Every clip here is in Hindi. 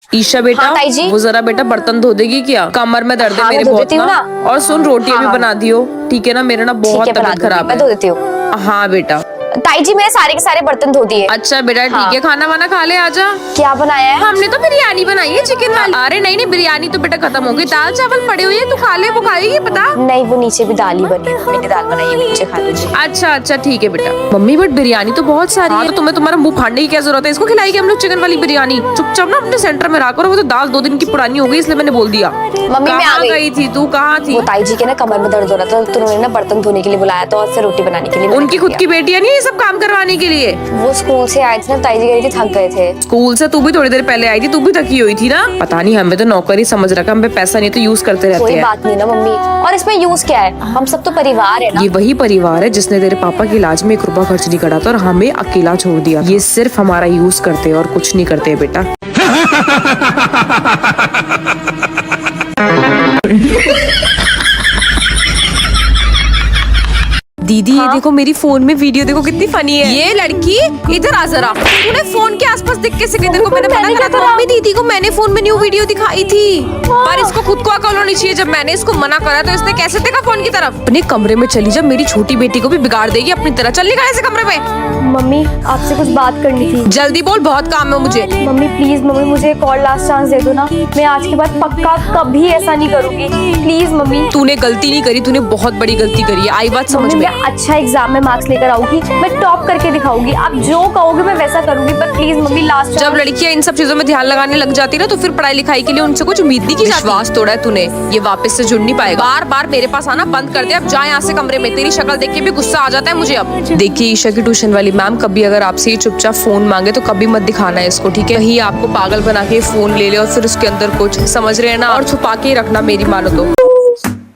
ईशा बेटा, हाँ, ताई जी। वो जरा बेटा बर्तन धो देगी क्या? कमर में दर्द है हाँ, मेरे मैं धो बहुत देती हूँ ना। ना। और सुन, रोटियां भी हाँ। बना दियो, ठीक है ना? मेरा ना बहुत ठीक है, बना तबीयत दूंगी, खराब मैं है। धो देती हूँ। हाँ बेटा। ताई जी मैंने सारे के सारे बर्तन धो दिए। अच्छा बेटा ठीक हाँ। है, खाना वाना खा ले, आजा। क्या बनाया है? हमने तो बिरयानी बनाई है, चिकन वाली। अरे नहीं नहीं, बिरयानी तो बेटा खत्म हो गई, दाल चावल पड़े हुए हैं, तू खा ले, वो खाएगी पता। नहीं, वो नीचे भी दाल ही बनी है, मैंने दाल बनाई है, नीचे खा लीजिए। अच्छा अच्छा ठीक है बेटा। मम्मी बट बिरयानी तो बहुत सारी है, तो तुम्हें तुम्हारा मुंह फाड़ने की क्या जरूरत है? इसको खिलाएगी हम लोग चिकन वाली बिरयानी। चुपचाप ना अपने सेंटर में रहा करो, वो तो दाल 2 दिन की पुरानी हो गई, इसलिए मैंने बोल दिया। मम्मी मैं आ कहाँ गई। गई थी तू? कहाँ थी? वो ताई जी के ना कमर में दर्द हो रहा था, तो उन्होंने ना बर्तन धोने के लिए बुलाया था और फिर रोटी बनाने के लिए। उनकी खुद की बेटियां नहीं ये सब काम करवाने के लिए? वो स्कूल से आए थे ना, ताई जी कह रही थी थक गए थे। स्कूल से तू भी थोड़ी देर पहले आई थी, तू भी थकी हुई थी ना। पता नहीं, हमें तो नौकरी समझ रखा, हम पे पैसा नहीं तो यूज करते रहते कोई हैं। बात नहीं ना मम्मी, और इसमें यूज क्या है, हम सब तो परिवार है ना। ये वही परिवार है जिसने तेरे पापा के इलाज में 1 रुपया खर्च नहीं करा था और हमें अकेला छोड़ दिया। ये सिर्फ हमारा यूज करते हैं और कुछ नहीं करते हैं बेटा। दीदी ये देखो, मेरी फोन में वीडियो देखो कितनी फनी है। ये लड़की इधर आ जरा, तूने फोन के आसपास दिख कैसे गई? तेरे को मैंने मना करा था। मम्मी दीदी को मैंने फोन में न्यू वीडियो दिखाई थी, पर इसको खुद को अकल होनी चाहिए। जब मैंने इसको मना करा तो इसने कैसे देखा फोन की तरफ? अपने कमरे में चली जा, मेरी छोटी बेटी को भी बिगाड़ देगी अपनी तरह। चल निकल ऐसे कमरे में। मम्मी आपसे कुछ बात करनी थी। जल्दी बोल, बहुत काम है मुझे। मम्मी प्लीज, मम्मी मुझे एक और लास्ट चांस दे दो ना, मैं आज के बाद पक्का कभी ऐसा नहीं करूंगी, प्लीज मम्मी। तूने गलती नहीं करी, तूने बहुत बड़ी गलती करी है, आई बात समझ मम्मी में। मैं अच्छा एग्जाम में मार्क्स लेकर आऊंगी, मैं टॉप करके दिखाऊंगी, आप जो कहोगे मैं वैसा करूंगी, पर प्लीज मम्मी लास्ट। जब लड़कियां इन सब चीजों में ध्यान लगाने लग जाती है ना, तो फिर पढ़ाई लिखाई के लिए उनसे कुछ उम्मीद नहीं की जाती। विश्वास तोड़ा है तूने, ये वापस से जुड़ नहीं पाएगा। बार बार मेरे पास आना बंद कर दे, अब जा यहाँ से कमरे में। तेरी शक्ल देख के भी गुस्सा आ जाता है मुझे अब। देखिए ईशा की ट्यूशन वाली मैम, कभी अगर आपसे ये चुपचाप फोन मांगे तो कभी मत दिखाना है इसको, ठीक है? कहीं आपको पागल बना के फोन ले ले और फिर उसके अंदर कुछ, समझ रहे हैं ना? और छुपा के रखना, मेरी मानो तो।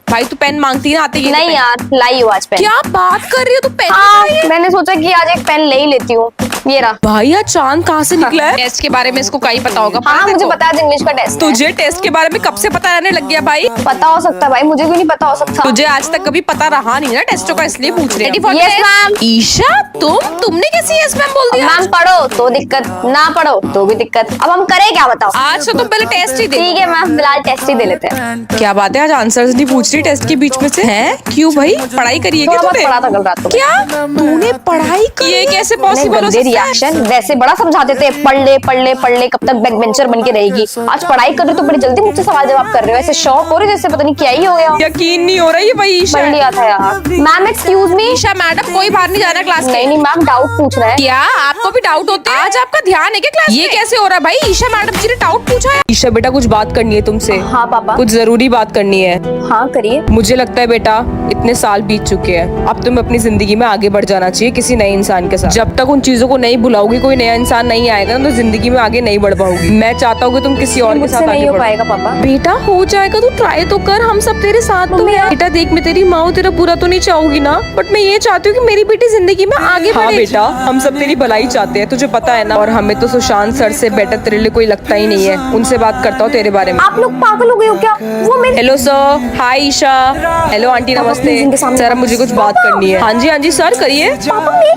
भाई तू पेन मांगती है ना, आते ही नहीं यार, लाई हूँ आज पेन। क्या बात कर रही हो? तू पेन हाँ, मैंने सोचा कि आज एक पेन ले ही लेती हूँ, ये रहा। भाई यार चांद कहाँ से निकला है? टेस्ट के बारे में इसको कहीं पता होगा। हाँ, मुझे देखो, पता है इंग्लिश का टेस्ट है। तुझे टेस्ट के बारे में कब से पता रहने लग गया भाई? पता हो सकता है भाई, मुझे क्यों नहीं पता हो सकता। तुझे आज तक कभी पता रहा नहीं ना टेस्टों का, इसलिए पूछ रहे हैं। Yes, ma'am। ईशा तुमने कैसे यस मैम बोल दिया? मैम पढ़ो तो दिक्कत, ना पढ़ो तो भी दिक्कत, अब हम करें क्या बताओ? आज तो तुम पहले टेस्ट ही दे। ठीक है मैम, फिलहाल टेस्ट ही दे लेते हैं। क्या बात है, आज आंसर्स नहीं पूछ रही टेस्ट के बीच में से? हैं? क्यों भाई, पढ़ाई करी है क्या थोड़ा बहुत तूने? पढ़ा था कल रात को। क्या तूने पढ़ाई की? ये कैसे पॉसिबल हो गंदे सकता है? रिएक्शन, वैसे बड़ा समझाते थे पढ़ ले पढ़ ले पढ़ ले, कब तक बैक बेंचर बन के रहेगी। आज पढ़ाई कर रही तो बड़ी जल्दी मुझसे सवाल जवाब कर रहे हो, ऐसे शौक हो रही जैसे पता नहीं क्या ही हो गया। यकीन नहीं हो रहा ये भाई ईशा पढ़ है। लिया था यार। Ma'am excuse me. Isha madam, कोई बाहर नहीं जाना क्लास नहीं के। नहीं मैम, डाउट पूछ रहा है। क्या आपको भी डाउट होते हैं? आज आपका ध्यान है क्या क्लास में? ये कैसे हो रहा है भाई? ईशा मैडम जी ने डाउट पूछा है। ईशा बेटा कुछ बात करनी है तुमसे। हाँ पापा। कुछ जरूरी बात करनी है। हाँ करिए। मुझे लगता है बेटा इतने साल बीत चुके हैं, अब तुम्हें अपनी जिंदगी में आगे बढ़ जाना चाहिए किसी नए इंसान के साथ। जब तक उन चीजों को नहीं भुलाओगी, कोई नया इंसान नहीं आएगा ना, तो जिंदगी में आगे नहीं बढ़ पाओगी। मैं चाहता हूँ कि तुम किसी और के मुझसे साथ नहीं आगे हो बढ़ो। पाएगा पापा। बेटा हो जाएगा, तू ट्राई तो कर, हम सब तेरे साथ तो हैं। बेटा देख, मैं तेरी माँ हूँ, तेरा बुरा तो नहीं चाहूंगी ना, बट मैं ये चाहती हूँ कि मेरी बेटी जिंदगी में आगे बढ़े। हाँ बेटा, हम सब तेरी भलाई चाहते हैं, तुझे पता है ना। और हमें तो सुशांत सर से बेटर तेरे लिए कोई लगता ही नहीं है। उनसे बात करता हूँ तेरे बारे में। आप लोग पागल हो गए हो क्या? वो मेरे हेलो सर, हाय ईशा। हेलो आंटी, नमस्ते। इनके सामने सर मुझे कुछ बात करनी है। हाँ जी सर करिए।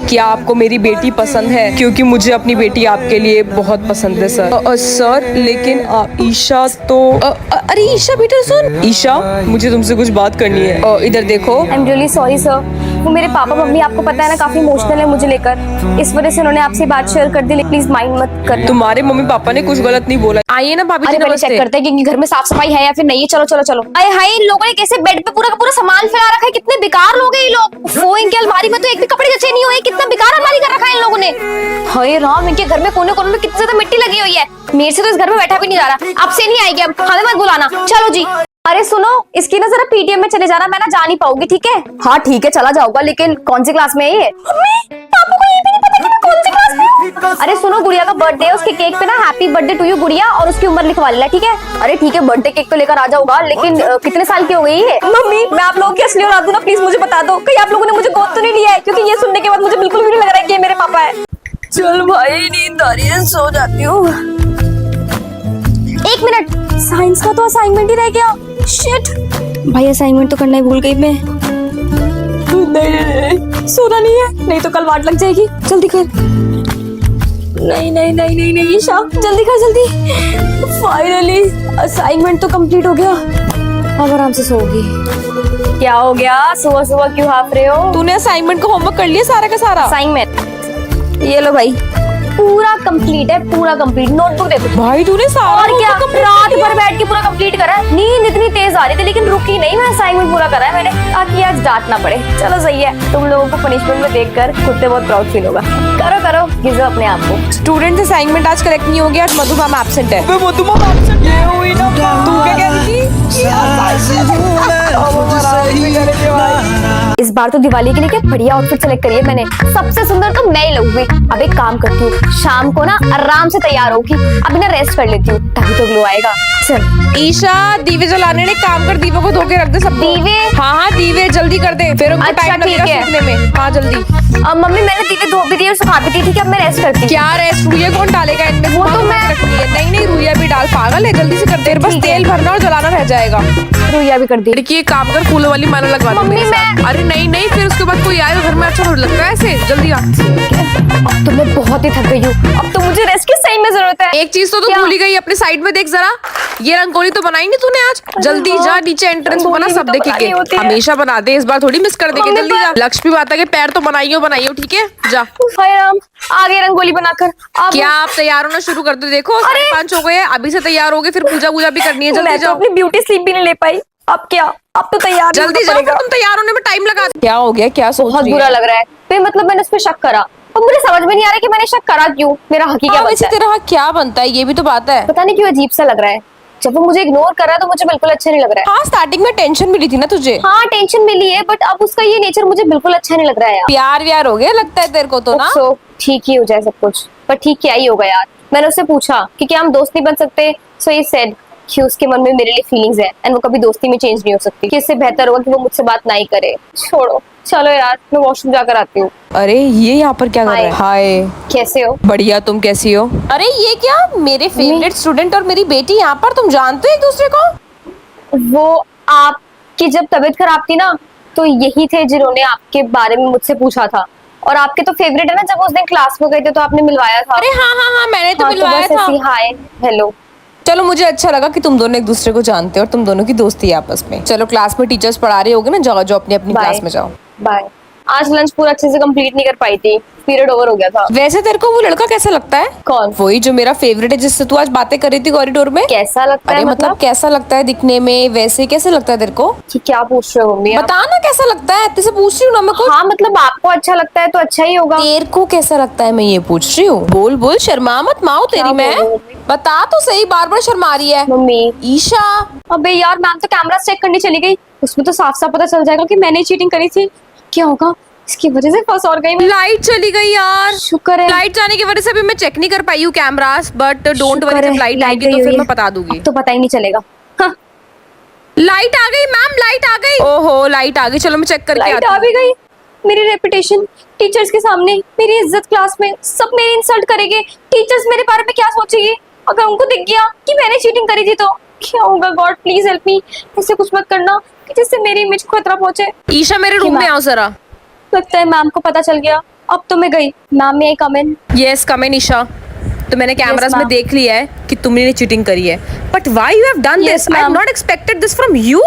क्या आपको मेरी बेटी पसंद है? क्योंकि मुझे अपनी बेटी आपके लिए बहुत पसंद है सर। सर लेकिन ईशा तो अरे ईशा बेटा सुन। ईशा मुझे तुमसे कुछ बात करनी है। इधर देखो। I am really sorry sir, वो मेरे पापा मम्मी आपको पता है ना काफी इमोशनल है मुझे लेकर, इस वजह से उन्होंने आपसे बात शेयर कर दी, प्लीज माइंड मत करना। तुम्हारे मम्मी पापा ने कुछ गलत नहीं बोला। आइए ना भाभी जी, पहले नमस्ते। चेक करते हैं कि घर में साफ सफाई है या फिर नहीं है। चलो चलो चलो। अरे हाय, इन लोगों ने कैसे बेड पे पूरा का पूरा सामान फैला रखा है, कितने बेकार लोग हैं ये लोग। वो इनके अलमारी में तो एक भी कपड़े जचे नहीं हुए, कितना बेकार अलमारी कर रखा है इन लोगों ने। हाय राम, इनके घर में कोने कोने में कितनी ज्यादा मिट्टी लगी हुई है। मेरे से तो इस घर में बैठा भी नहीं जा रहा। अब से नहीं आएगी, अब हमें मत बुलाना। चलो जी। अरे सुनो, इसकी ना जरा पीटीएम में चले जाना, मैं ना जा नहीं पाऊंगी, ठीक है? हाँ ठीक है, चला जाऊंगा, लेकिन कौन सी क्लास में है ये? पापा को ये भी नहीं पता कि मैं कौन सी क्लास में हूँ। अरे सुनो, गुड़िया का बर्थडे है, उसके केक पे ना हैप्पी बर्थडे टू यू गुड़िया और उसकी उम्र लिखवा लेना, ठीक है? अरे ठीक है, बर्थडे केक तो लेकर आ जाऊंगा, लेकिन कितने साल की हो गई है? मम्मी मैं आप लोगों की असली औलाद हूं ना, प्लीज मुझे बता दो, कहीं आप लोगों ने मुझे गोद तो नहीं लिया है? क्योंकि ये सुनने के बाद मुझे बिल्कुल भी नहीं लग रहा है कि ये मेरे पापा है। चल भाई, नींद आ रही है, सो जाती हूँ। 1 मिनट, साइंस का तो असाइनमेंट ही रह गया। शिट भाई, असाइनमेंट तो करना ही भूल गई मैं। नहीं, सोना नहीं है, नहीं तो कल वाट लग जाएगी। जल्दी कर। नहीं नहीं नहीं नहीं नहीं ईशा, जल्दी कर जल्दी। फाइनली असाइनमेंट तो कंप्लीट हो गया, अब आराम से सोओगी। क्या हो गया, सुबह सुबह क्यों हाफ रहे हो? तूने असाइनमेंट का होमवर्क कर लिया सारा का सारा? असाइनमेंट ये लो भाई, पूरा कंप्लीट है, पूरा कंप्लीट। नोटबुक देखो भाई तूने सारा और क्या, होमवर्क रात complete भर बैठ के पूरा कंप्लीट करा है। नींद इतनी तेज आ रही थी लेकिन रुकी नहीं, मैं असाइनमेंट पूरा करा है मैंने, ताकि आज डांट ना पड़े। चलो सही है, तुम लोगों को पनिशमेंट में देखकर खुद से बहुत प्राउड फील होगा। करो करो गिजो अपने आप को। स्टूडेंट असाइनमेंट आज करेक्ट नहीं हो गया, आज मधु मैम एब्सेंट है। मैं मधु मैम एब्सेंट ये हुई ना, तू क्या कह रही थी? इस बार तो दिवाली के लिए क्या बढ़िया आउटफिट सेलेक्ट करी है मैंने, सबसे सुंदर तो मैं ही लगूंगी। अब एक काम करती हूँ, शाम को ना आराम से तैयार होगी, अभी ना रेस्ट कर लेती हूँ, तभी तो ग्लो आएगा। चल ईशा, दीवे जलाने ने काम कर, दीवे को धो के रख दे सब। दीवे? हाँ हाँ दीवे जल्दी कर दे, फिर उनको अच्छा, टाइम लगेगा ठीक है। सूखने में। हाँ जल्दी। अब मम्मी मैंने दीवे धो भी दी और सुखा भी दी थी, कि अब मैं रेस्ट करती हूँ। क्या रेस्ट, रुइया कौन डालेगा इनमें? वो तो मैं- नहीं नहीं रुइया भी डाल, पागल है, जल्दी से कर दे, बस ठीक है। तेल भरना और जलाना रह जाएगा। रुइया भी कर दी। लड़की एक काम कर, फूलों वाली माला लगवा दे मम्मी, मेरे साथ। अरे नहीं नहीं, फिर उसके बाद कोई आए घर में अच्छा थोड़ा लगता है ऐसे। जल्दी आ। अब तो मैं बहुत ही थक गई हूँ, अब तो मुझे रेस्ट की सही में जरूरत है। एक चीज तो तू क्या? भूल ही गई, अपने साइड में देख जरा, ये रंगोली तो बनाई नहीं तूने आज? जल्दी हाँ, जा नीचे एंट्रेंस बना, रंगोली सब भी तो बनानी देखेंगे। होती है। हमेशा बना दे, इस बार थोड़ी मिस कर देंगे। मम्मी, जल्दी जा, लक्ष्मी माता के पैर तो बनाइयो बनाइयो, ठीक है जा। हाय राम, आगे रंगोली बनाकर अब क्या आप तैयार होना शुरू कर दो? देखो 5:30 हो गए हैं, अभी से तैयार हो गए, फिर पूजा वूजा भी करनी है। जल्दी मैं तो जाओ, अपनी ब्यूटी स्लीप भी नहीं ले पाई, अब क्या, अब तो तैयार नहीं जल्दी होना जाओ, फिर पड़ेगा। तुम तैयार होने में टाइम लगा। क्या हो गया, क्या सोच बहुत रही बुरा है? लग रहा है, फिर मतलब मैंने उस पर शक करा, अब मुझे समझ में नहीं आ रहा कि मैंने शक करा क्यों, मेरा हक ही क्या हाँ, बनता वैसे है? तेरा क्या बनता है, ये भी तो बात है। पता नहीं क्यों अजीब सा लग रहा है, जब वो मुझे इग्नोर कर रहा है तो मुझे बिल्कुल अच्छा नहीं लग रहा है। हाँ, स्टार्टिंग में टेंशन मिली थी ना तुझे। हाँ टेंशन मिली है, बट अब उसका ये नेचर मुझे बिल्कुल अच्छा नहीं लग रहा है यार। प्यार व्यार हो गया लगता है तेरे को तो ना। सो ठीक ही हो जाए सब कुछ, पर ठीक क्या ही होगा यार। मैंने उससे पूछा कि क्या हम दोस्त नहीं बन सकते, सो ही सेड कि उसके मन में मेरे लिए फीलिंग्स है एंड वो कभी दोस्ती में चेंज नहीं हो सकती, कि इससे बेहतर होगा कि वो मुझसे बात नहीं करे। छोड़ो, चलो यार मैं वॉशरूम जाकर आती हूँ। अरे ये यहाँ पर क्या कर रहा है? हाय, कैसे हो? बढ़िया, तुम कैसी हो? अरे ये क्या, मेरे फेवरेट स्टूडेंट और मेरी बेटी यहाँ पर, तुम जानते हो एक दूसरे को? वो आपकी जब तबीयत खराब थी ना, तो यही थे जिन्होंने आपके बारे में मुझसे पूछा था, और आपके तो फेवरेट है ना, जब उस दिन क्लास में गए थे तो आपने मिलवाया था। अरे हाँ हाँ हाँ, मैंने तो हाँ, मिलवाया बस था। ऐसे ही हाय हेलो। चलो, मुझे अच्छा लगा कि तुम दोनों एक दूसरे को जानते हो और तुम दोनों की दोस्ती है आपस में। चलो, क्लास में टीचर्स पढ़ा रहे होगे ना, जाओ जाओ अपनी अपनी क्लास में जाओ। बाय। आज लंच पूरा अच्छे से कंप्लीट नहीं कर पाई थी, पीरियड ओवर हो गया था। वैसे तेरे को वो लड़का कैसा लगता है? कौन? वही जो मेरा फेवरेट है, जिससे तू आज बातें कर रही थी कॉरिडोर में। कैसा लगता अरे है मतलब कैसा लगता है दिखने में, वैसे कैसे लगता है तेरे को? कि क्या पूछ रहे हो मम्मी आप? बता ना कैसा लगता है, तेरे से पूछ रही हूँ ना मैं कुछ। हाँ मतलब आपको अच्छा लगता है तो अच्छा ही होगा। तेरे को कैसा लगता है, मैं ये पूछ रही हूँ। बोल बोल, शर्मा मत माओ तेरी मैं। बोलूं? बता तो सही, बार बार शर्मा रही है। मम्मी ईशा, अबे यार, मैम तो कैमरा चेक करने चली गई, उसमें तो साफ साफ पता चल जाएगा कि मैंने चीटिंग करी थी। क्या होगा, इसकी वजह से फंस और गई मैं। लाइट चली गई यार। शुक्र है लाइट जाने की वजह से भी मैं चेक नहीं कर पाई हूँ कैमरास, बट डोंट शुक्र वरी, है, जब लाइट लाइट आएगी गई तो हुई फिर है। मैं बता दूंगी। अब तो पता ही नहीं चलेगा। हाँ, लाइट आ गई मैम, लाइट आ गई। ओहो, लाइट आ गई, चलो मैं चेक करके लाइट आती आ हूँ। भी गई। मेरी रेपुटेशन टीचर्स के सामने, मेरी इज्जत क्लास में, सब मेरी इंसल्ट करेंगे। टीचर्स मेरे बारे में क्या सोचेगी अगर उनको दिख गया कि मैंने चीटिंग करी थी तो? क्या होगा? गॉड प्लीज हेल्प मी, ऐसे कुछ मत करना कि जिससे मेरी इमेज को खतरा पहुंचे। ईशा, मेरे रूम में आओ जरा। लगता है मैम को पता चल गया, अब तो मैं गई। मैम में कम इन। यस, कम इन ईशा। तो मैंने कैमरास में ma'am. देख लिया है कि तुमने चीटिंग करी है, but why you have done Yes, this? I have ma'am. Not expected this from you.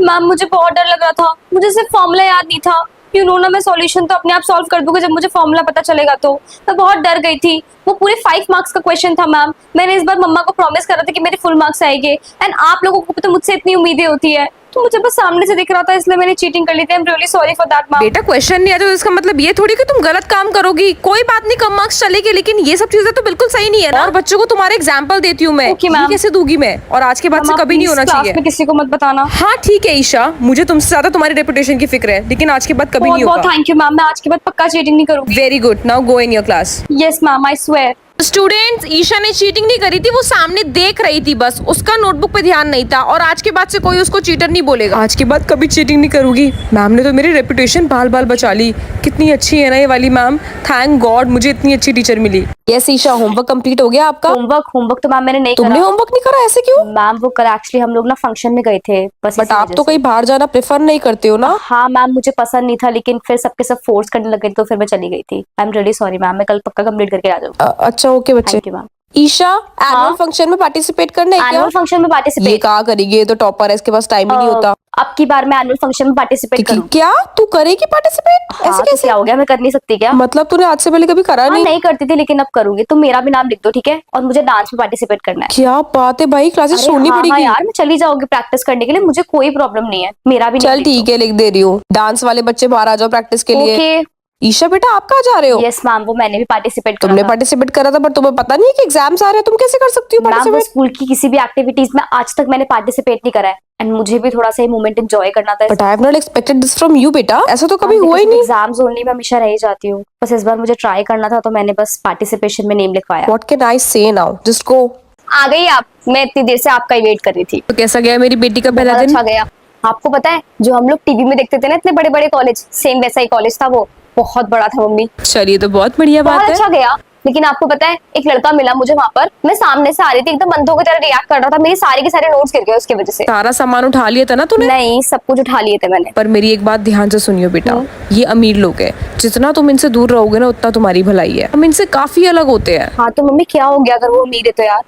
Ma'am मुझे बहुत डर लग रहा था, मुझे सिर्फ फॉर्मूला याद नहीं था। यू नो ना, मैं सॉल्यूशन तो अपने आप सॉल्व कर दूंगा जब मुझे फॉर्मूला पता चलेगा। तो मैं बहुत डर गई थी। वो पूरे 5 मार्क्स का क्वेश्चन था मैम। मैंने इस बार मम्मा को प्रॉमिस करा था कि मेरे फुल मार्क्स आएंगे, एंड आप लोगों को तो मुझसे इतनी उम्मीदें होती है, तो मुझे बस सामने से दिख रहा था, इसलिए मैंने चीटिंग कर ली थी। I am really sorry for that ma'am. बेटा, क्वेश्चन नहीं आता तो इसका मतलब ये थोड़ी कि तुम गलत काम करोगी। कोई बात नहीं, कम मार्क्स चलेगी, लेकिन ये सब चीजें तो बिल्कुल सही नहीं है ना। और बच्चों को तुम्हारे एग्जाम्पल देती हूँ मैं, Okay, ये ma'am. कैसे दूंगी मैं? और आज के बाद से कभी नहीं होना चाहिए। में किसी को मत बताना। हाँ ठीक है ईशा, मुझे तुमसे ज्यादा तुम्हारी रेपुटेशन की फिक्र है, लेकिन आज के बाद कभी बहुत नहीं बहुत होगा। थैंक यू मैम, मैं आज के बाद पक्का चीटिंग नहीं करूंगी। Very good, now go in your class. Yes ma'am, I swear. Students, Isha ने चीटिंग नहीं करी थी, वो सामने देख रही थी बस, उसका नोटबुक पे ध्यान नहीं था, और आज के बाद से कोई उसको चीटर नहीं बोलेगा। आज के बाद कभी चीटिंग नहीं करूंगी। मैम ने तो मेरी रेपुटेशन बाल बाल बचा ली। कितनी अच्छी है ना ये वाली मैम, थैंक गॉड मुझे इतनी अच्छी टीचर मिली। यस ईशा, होमवर्क कंप्लीट हो गया आपका? होमवर्क तो मैम मैंने नहीं तुमने करा। होमवर्क नहीं करा, ऐसे क्यों? मैम वो कल एक्चुअली हम लोग ना फंक्शन में गए थे, बस बट आप तो कहीं बाहर जाना प्रेफर नहीं करते हो ना? हाँ मैम, मुझे पसंद नहीं था, लेकिन फिर सबके सब फोर्स करने लगे तो फिर मैं चली गई थी। I am really sorry ma'am, मैं कल पक्का कंप्लीट करके आ जाऊंगी। अच्छा अच्छा ओके बच्चे। Thank you ma'am. Isha annual function में पार्टिसिपेट करना है क्या? एनुअल फंक्शन में ये पार्टिसिपेट कहा करेगी, ये तो टॉपर है, इसके पास टाइम ही नहीं होता। अब की बार मैं एनुअल फंक्शन में पार्टिसिपेट करूंगी। क्या तू करेगी पार्टिसिपेट? हाँ, ऐसे तो कैसे? क्या हो गया, मैं कर नहीं सकती क्या? मतलब तूने आज से पहले कभी करा हाँ, नहीं? नहीं करती थी लेकिन अब करूंगी। तुम मेरा भी नाम लिख दो ठीक है, और मुझे डांस में पार्टिसिपेट करना है। क्या बात है भाई, क्लासेस अरे छोड़नी हाँ, हाँ पड़ेगी। यार, मैं चली जाऊंगी प्रैक्टिस करने के लिए, मुझे कोई प्रॉब्लम नहीं है। मेरा भी चल ठीक है, लिख दे रही हूँ। डांस वाले बच्चे बाहर आ जाओ प्रैक्टिस के लिए। ओके। ईशा बेटा आप कहाँ जा रहे हो? यस मैम, वो मैंने भी पार्टिसिपेट करा तुमने था। पार्टिसिपेट करा था, पर तुम्हें पता नहीं है कि एग्जाम्स आ रहे हैं, तुम कैसे कर सकती हो मैम, वो पार्टिसिपेट? स्कूल की किसी भी एक्टिविटीज में आज तक मैंने पार्टिसिपेट नहीं करा है, एंड मुझे भी थोड़ा सा ये मोमेंट एंजॉय करना था। But I have not expected this from you बेटा, ऐसा तो कभी हुआ ही नहीं। एग्जाम्स ओनली में हमेशा रह जाती हूँ, बस इस बार मुझे ट्राई करना था तो मैंने बस पार्टिसिपेशन में नेम लिखवाया। व्हाट कैन आई से नाउ, जस्ट गो। आ गई आप? मैं इतनी देर से आपका ही वेट कर रही थी। तो कैसा गया मेरी बेटी का पहला बहुत दिन? अच्छा गया। आपको पता है, जो हम लोग टीवी में देखते थे ना इतने बड़े बड़े कॉलेज, सेम वैसा ही कॉलेज था। वो बहुत बड़ा था मम्मी। चलिए तो बहुत बढ़िया बात बहुत है। अच्छा गया। लेकिन आपको पता है, एक लड़का मिला मुझे वहां पर, मैं सामने से आ रही थी, एकदम बंदों की तरह रिएक्ट कर रहा था, मेरी सारी के सारे नोट्स गिर गए उसकी वजह से। सारा सामान उठा लिया था ना तूने? नहीं, सब कुछ उठा लिए थे मैंने। पर मेरी एक बात ध्यान से सुनियो बेटा, ये अमीर लोग हैं, जितना तुम इनसे दूर रहोगे ना उतना तुम्हारी भलाई है। हम इनसे काफी अलग होते हैं। हाँ तो मम्मी, क्या हो गया अगर वो अमीर है तो यार?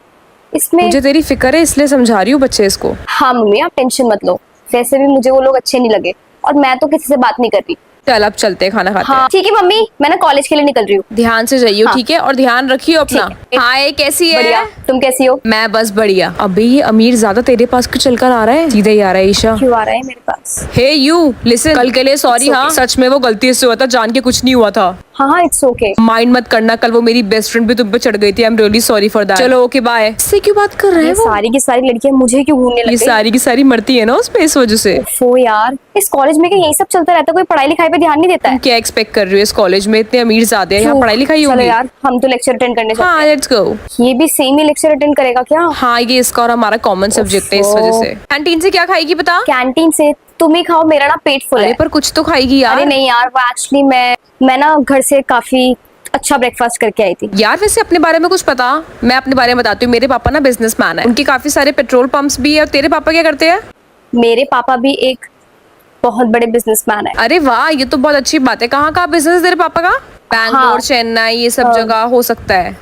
इसमें मुझे तेरी फिक्र है, इसलिए समझा रही हूँ बच्चे इसको। हाँ मम्मी, आप टेंशन मत लो। वैसे भी मुझे वो लोग अच्छे नहीं लगे, और मैं तो किसी से बात नहीं कर रही। चल अब चलते हैं, खाना खाते हैं। हाँ ठीक है मम्मी, मैं ना कॉलेज के लिए निकल रही हूँ। ध्यान से जाइयो हाँ। ठीक है, और ध्यान रखियो अपना। ठीक है। हाय कैसी है? बढ़िया, तुम कैसी हो? मैं बस बढ़िया। अबे ये अमीर ज्यादा तेरे पास क्यों चलकर आ रहा है? सीधे ही आ रहा है ईशा। क्यों आ रहा है मेरे पास? हे यू लिसन, कल के लिए सॉरी। It's हाँ okay. सच में वो गलती से हुआ था, जान के कुछ नहीं हुआ था। हाँ हाँ, इट्स ओके। माइंड मत करना, कल वो मेरी बेस्ट फ्रेंड भी तुम पे चढ़ गई थी। I am really sorry for that. चलो ओके बाय। इससे क्यों बात कर रहे ये हैं वो? सारी की सारी लड़कियां मुझे क्यों घूमने लग ये गई? सारी की सारी मरती है ना उस पे, इस वजह से। ओफो यार, इस कॉलेज में क्या यही सब चलता रहता है? कोई पढ़ाई लिखाई पे ध्यान नहीं देता तुम है? क्या एक्सपेक्ट कर रही हो? इस कॉलेज में इतने अमीर ज्यादा है, यहाँ चलो, पढ़ाई लिखाई चलो होगी। यार, हम तो लेक्चर अटेंड करने हाँ चलते लेट्स गो। हैं। ये भी सेम ही लेक्चर अटेंड करेगा क्या? हाँ ये इसका और हमारा कॉमन सब्जेक्ट है, इस वजह से। कैंटीन से क्या खाएगी बता? कैंटीन से तुम ही खाओ, मेरा ना पेट फुल अरे है। पर कुछ तो खाएगी यार। अरे नहीं यार, वो एक्चुअली मैं ना घर से काफी अच्छा ब्रेकफास्ट करके आई थी। यार वैसे अपने बारे में कुछ पता? मैं अपने बारे में बताती हूँ। मेरे पापा ना बिजनेसमैन है, उनके काफी सारे पेट्रोल पंप्स भी है। और तेरे पापा क्या करते हैं? मेरे पापा भी एक बहुत बड़े बिजनेसमैन है। अरे वाह, ये तो बहुत अच्छी बात है। कहाँ कहाँ बिजनेस तेरे पापा का? बैंगलोर, हाँ। चेन्नई, ये सब जगह हो सकता है।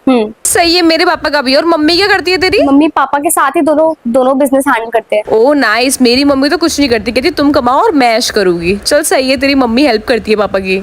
सही है, मेरे पापा का भी। और मम्मी क्या करती है तेरी? मम्मी पापा के साथ ही दोनों बिजनेस हैंडल करते हैं। ओ नाइस। मेरी मम्मी तो कुछ नहीं करती, कहती तुम कमाओ और मैं ऐश करूंगी। चल सही है, तेरी मम्मी हेल्प करती है पापा की।